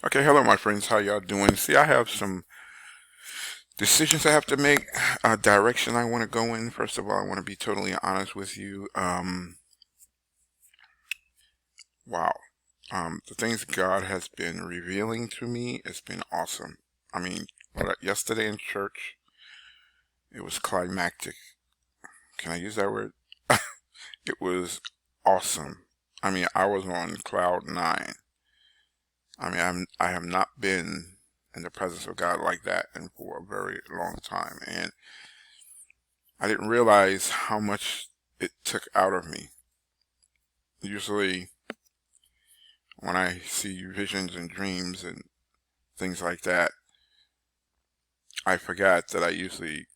Okay, hello my friends, how y'all doing? See, I have some decisions I have to make, a direction I want to go in. First of all, I want to be totally honest with you. Wow. The things God has been revealing to me, it's been awesome. I mean, yesterday in church, it was climactic. Can I use that word? It was awesome. I mean, I was on cloud nine. I have not been in the presence of God like that and for a very long time. And I didn't realize how much it took out of me. Usually, when I see visions and dreams and things like that, I forgot that I usually,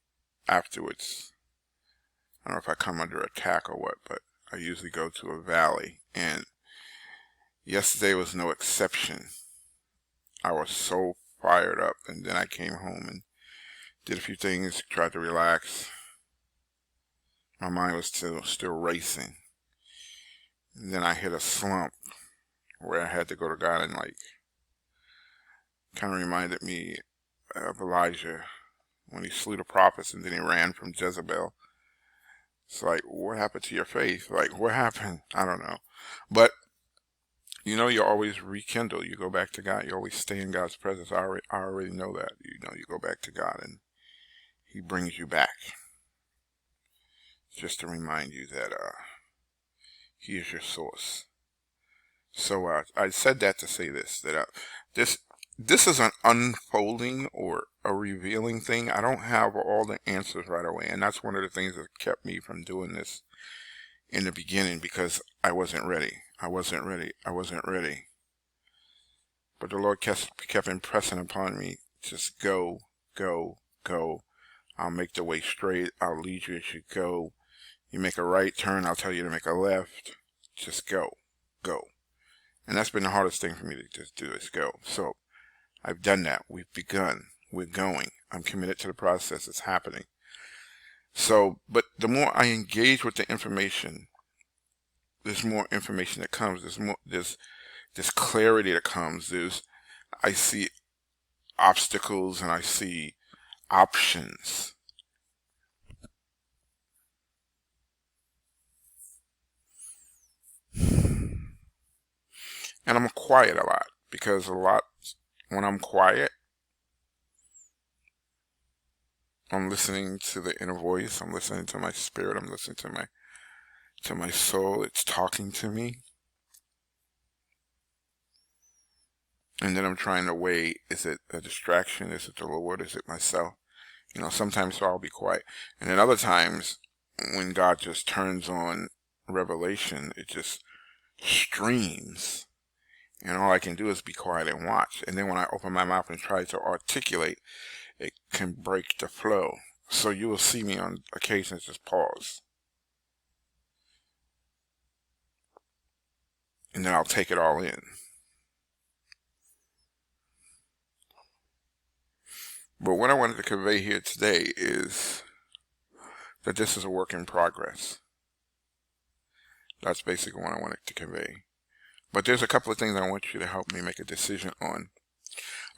afterwards, I don't know if I come under attack or what, but I usually go to a valley. And yesterday was no exception. I was so fired up, and then I came home and did a few things, tried to relax. My mind was still racing. And then I hit a slump where I had to go to God and kind of reminded me of Elijah when he slew the prophets and then he ran from Jezebel. It's like, what happened to your faith? Like, what happened? I don't know. But, you always rekindle. You go back to God. You always stay in God's presence. I already know that. You go back to God and he brings you back. Just to remind you that he is your source. So I said that to say this, that this this is an unfolding or a revealing thing. I don't have all the answers right away, and that's one of the things that kept me from doing this in the beginning because I wasn't ready. I wasn't ready. I wasn't ready. But the Lord kept impressing upon me, just go, go, go. I'll make the way straight. I'll lead you as you go. You make a right turn, I'll tell you to make a left. Just go, go. And that's been the hardest thing for me to just do is go. So I've done that. We've begun. We're going. I'm committed to the process. It's happening. So, but the more I engage with the information, there's more information that comes. There's clarity that comes. I see obstacles and I see options. And I'm quiet a lot because when I'm quiet, I'm listening to the inner voice. I'm listening to my spirit. I'm listening to my soul. It's talking to me. And then I'm trying to weigh, is it a distraction? Is it the Lord? Is it myself? Sometimes I'll be quiet. And then other times when God just turns on revelation, it just streams. And all I can do is be quiet and watch. And then when I open my mouth and try to articulate, it can break the flow. So you will see me on occasions just pause. And then I'll take it all in. But what I wanted to convey here today is that this is a work in progress. That's basically what I wanted to convey. But there's a couple of things I want you to help me make a decision on.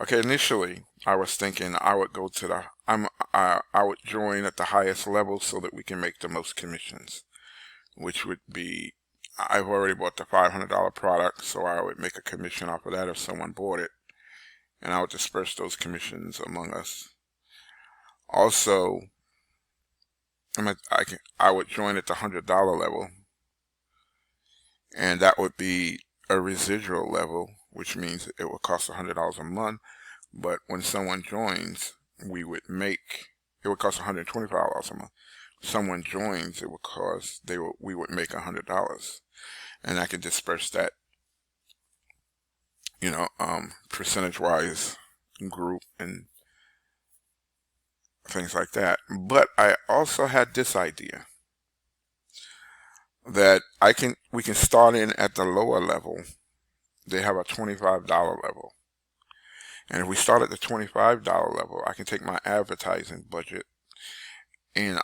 Okay, initially I was thinking I would go to I would join at the highest level so that we can make the most commissions, which would be I've already bought the $500 product, so I would make a commission off of that if someone bought it, and I would disperse those commissions among us. Also, I would join at the $100 level, and that would be a residual level, which means it would cost $100 a month. But when someone joins, it would cost $125 a month. Someone joins, we would make $100, and I could disperse that, percentage-wise group and things like that. But I also had this idea that we can start in at the lower level. They have a $25 level. And if we start at the $25 level, I can take my advertising budget and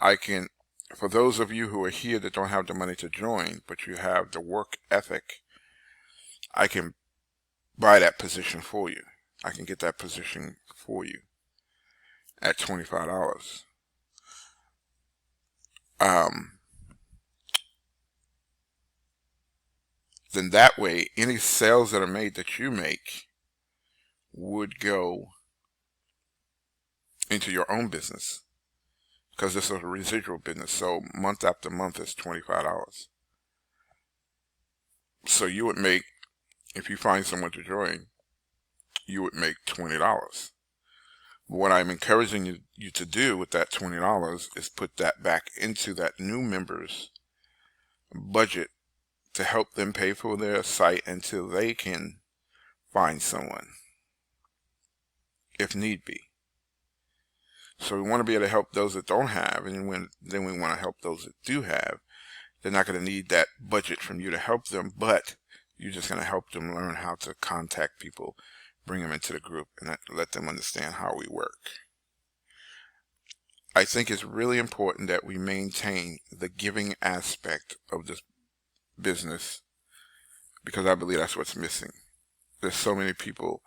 for those of you who are here that don't have the money to join, but you have the work ethic, I can buy that position for you. I can get that position for you at $25. Then that way, any sales that are made that you make would go into your own business, because this is a residual business. So month after month is $25. So you would make, if you find someone to join, you would make $20. What I'm encouraging you to do with that $20 is put that back into that new member's budget to help them pay for their site until they can find someone, if need be. So we want to be able to help those that don't have, and then we want to help those that do have. They're not going to need that budget from you to help them, but you're just going to help them learn how to contact people, bring them into the group, and let them understand how we work. I think it's really important that we maintain the giving aspect of this business, because I believe that's what's missing. There's so many people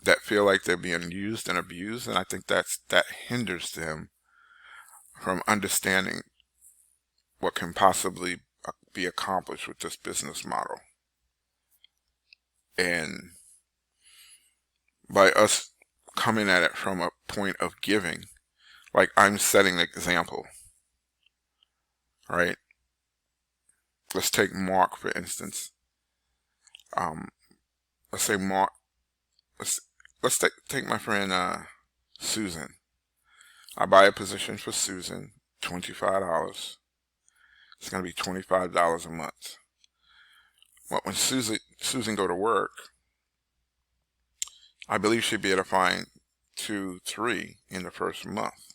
that feel like they're being used and abused, and I think that hinders them from understanding what can possibly be accomplished with this business model. And by us coming at it from a point of giving, like I'm setting an example, right? Let's take Mark, for instance. Let's say Mark, let's take my friend Susan. I buy a position for Susan, $25. It's going to be $25 a month. But when Susan go to work, I believe she'd be able to find 2, 3 in the first month.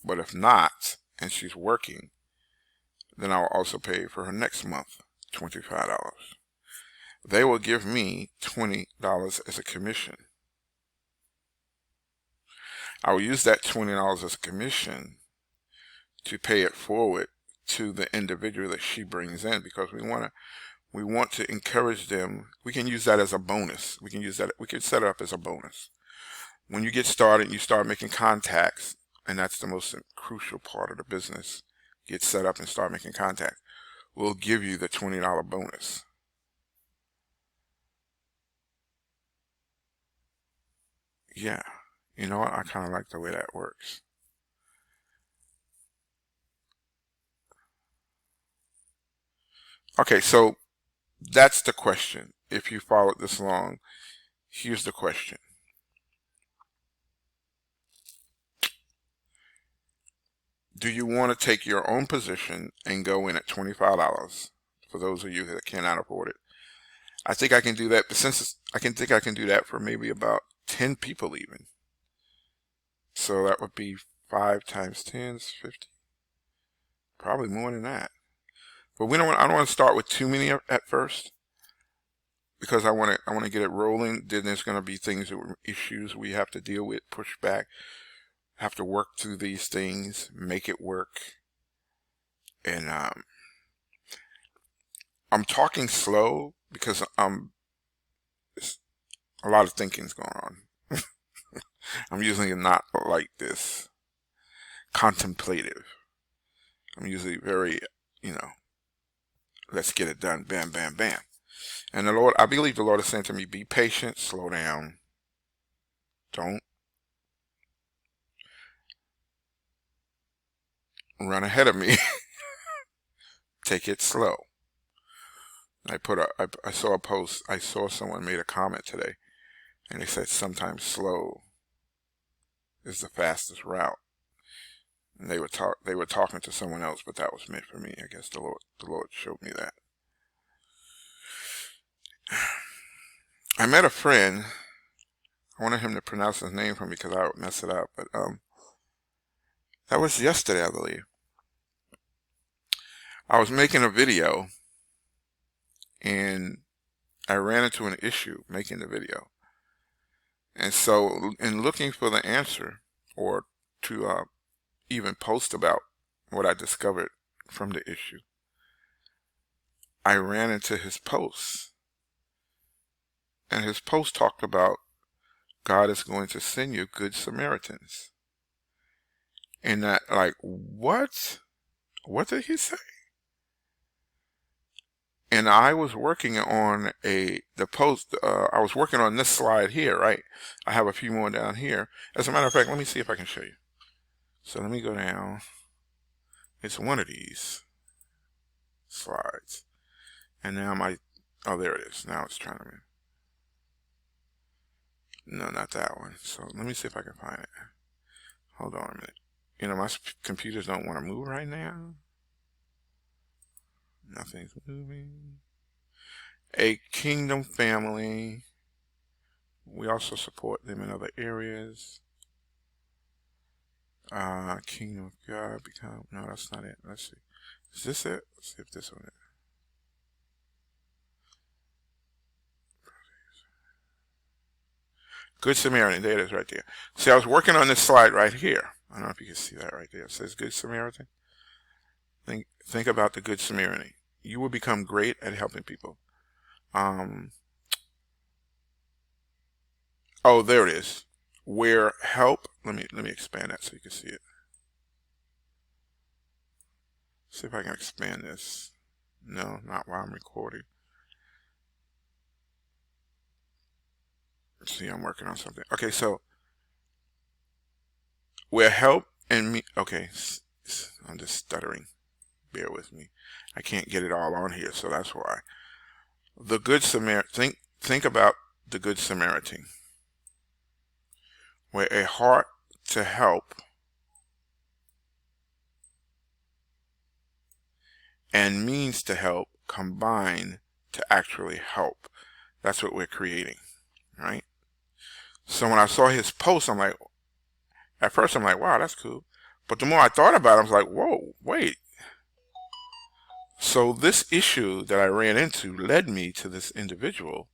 But if not, and she's working, then I'll also pay for her next month, $25. They will give me $20 as a commission. I will use that $20 as a commission to pay it forward to the individual that she brings in, because we want to encourage them. We can use that as a bonus. We can set it up as a bonus. When you get started, you start making contacts, and that's the most crucial part of the business. Get set up and start making contacts. We'll give you the $20 bonus. Yeah, you know what? I kind of like the way that works. Okay, so that's the question. If you followed this long, here's the question. Do you want to take your own position and go in at $25 for those of you that cannot afford it? I think I can do that, but I can do that for maybe about 10 people even. So that would be 5 times 10 is 50. Probably more than that. But I don't want to start with too many at first, because I want to get it rolling. Then there's going to be issues we have to deal with, push back, have to work through these things, make it work. And I'm talking slow because a lot of thinking's going on. I'm usually not like this, contemplative. I'm usually very, let's get it done, bam, bam, bam. And I believe the Lord is saying to me, be patient, slow down. Don't run ahead of me. Take it slow. I saw a post. I saw someone made a comment today, and they said sometimes slow is the fastest route. And they were talking to someone else, but that was meant for me. I guess the Lord showed me that. I met a friend. I wanted him to pronounce his name for me because I would mess it up. But that was yesterday, I believe. I was making a video, and I ran into an issue making the video. And so, in looking for the answer, or to even post about what I discovered from the issue, I ran into his posts. and his post talked about God is going to send you good Samaritans. And that, like, what? What did he say? And I was working on the post. I was working on this slide here, right? I have a few more down here. As a matter of fact, let me see if I can show you. So let me go down. It's one of these slides. And now oh, there it is. Now it's trying to move. No, not that one. So let me see if I can find it. Hold on a minute. You know, my computers don't want to move right now. Nothing's moving. A kingdom family. We also support them in other areas. Kingdom of God become. No, that's not it. Let's see. Is this it? Let's see if this one is. Good Samaritan. There it is right there. See, I was working on this slide right here. I don't know if you can see that right there. It says Good Samaritan. Think about the Good Samaritan. You will become great at helping people. Oh, there it is. Where help. Let me expand that so you can see it. See if I can expand this. No, not while I'm recording. Let's see, I'm working on something. Okay, so where help and me. Okay, I'm just stuttering. Bear with me. I can't get it all on here, so that's why. The Good Samaritan. Think about the Good Samaritan, where a heart to help and means to help combine to actually help. That's what we're creating, right? So when I saw his post, I'm like, at first I'm like, wow, that's cool. But the more I thought about it, I was like, whoa, wait. So this issue that I ran into led me to this individual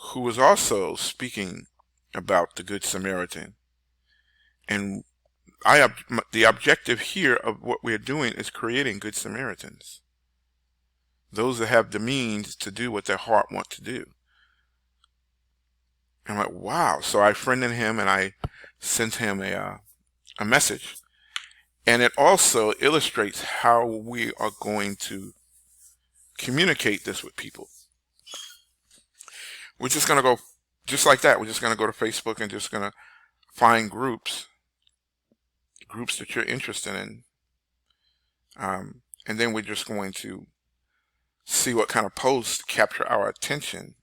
who was also speaking about the Good Samaritan. And the objective here of what we're doing is creating Good Samaritans. Those that have the means to do what their heart wants to do. I'm like, wow. So I friended him and I sent him a message. And it also illustrates how we are going to communicate this with people. We're just going to go just like that. We're just going to go to Facebook and just going to find groups that you're interested in. And then we're just going to see what kind of posts capture our attention.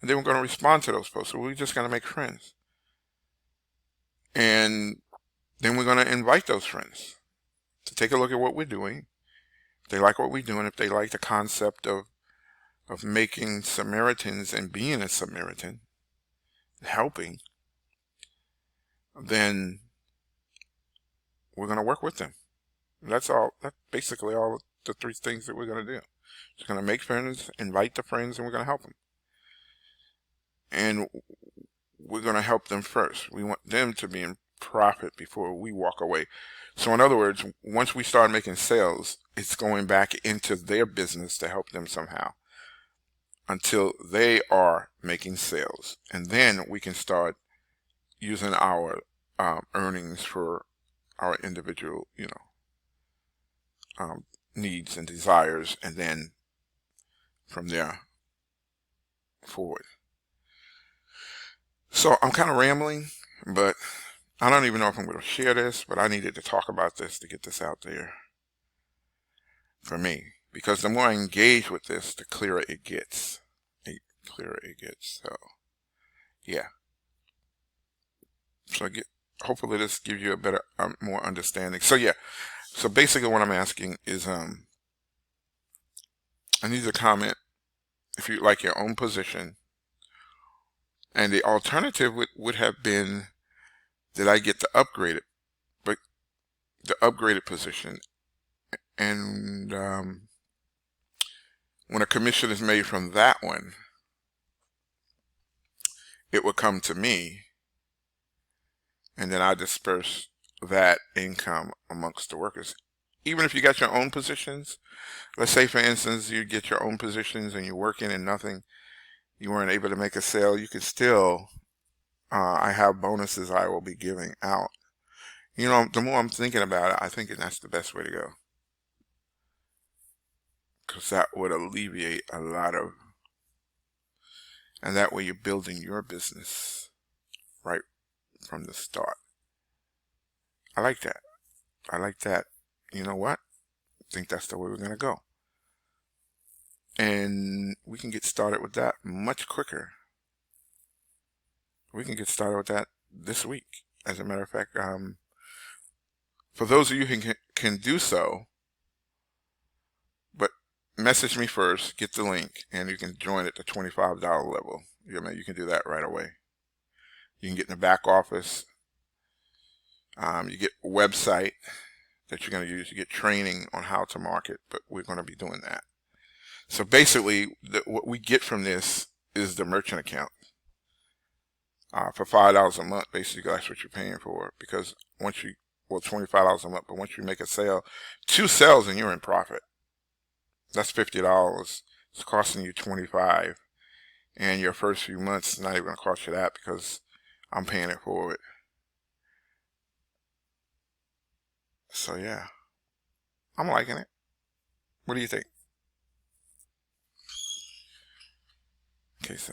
And then we're going to respond to those posts. So we're just going to make friends. And then we're going to invite those friends to take a look at what we're doing. If they like what we're doing, if they like the concept of making Samaritans and being a Samaritan, helping, then we're going to work with them. That's basically all the three things that we're going to do. Just going to make friends, invite the friends, and we're going to help them. And we're going to help them first. We want them to be in profit before we walk away. So in other words, once we start making sales, it's going back into their business to help them somehow until they are making sales. And then we can start using our earnings for our individual, needs and desires, and then from there forward. So I'm kind of rambling, but I don't even know if I'm going to share this, but I needed to talk about this to get this out there for me. Because the more I engage with this, the clearer it gets. So, yeah. So hopefully this gives you a better, more understanding. So yeah. So basically what I'm asking is, I need to comment if you like your own position. And the alternative would have been that I get the upgraded position. And when a commission is made from that one, it would come to me, and then I disperse that income amongst the workers. Even if you got your own positions, let's say for instance you get your own positions and you're working and nothing, you weren't able to make a sale, you can still, I have bonuses I will be giving out. You know, the more I'm thinking about it, I think that's the best way to go. Because that would alleviate a lot of, and that way you're building your business right from the start. I like that. I like that. You know what? I think that's the way we're going to go. And we can get started with that much quicker. We can get started with that this week. As a matter of fact, for those of you who can do so, but message me first, get the link, and you can join at the $25 level. You can do that right away. You can get in the back office. You get a website that you're going to use. You get training on how to market, but we're going to be doing that. So basically, what we get from this is the merchant account. For $5 a month, basically that's what you're paying for. Because once you, well, $25 a month, but once you make a sale, 2 sales and you're in profit. That's $50. It's costing you $25, and your first few months is not even going to cost you that because I'm paying it forward. So yeah, I'm liking it. What do you think? Okay, so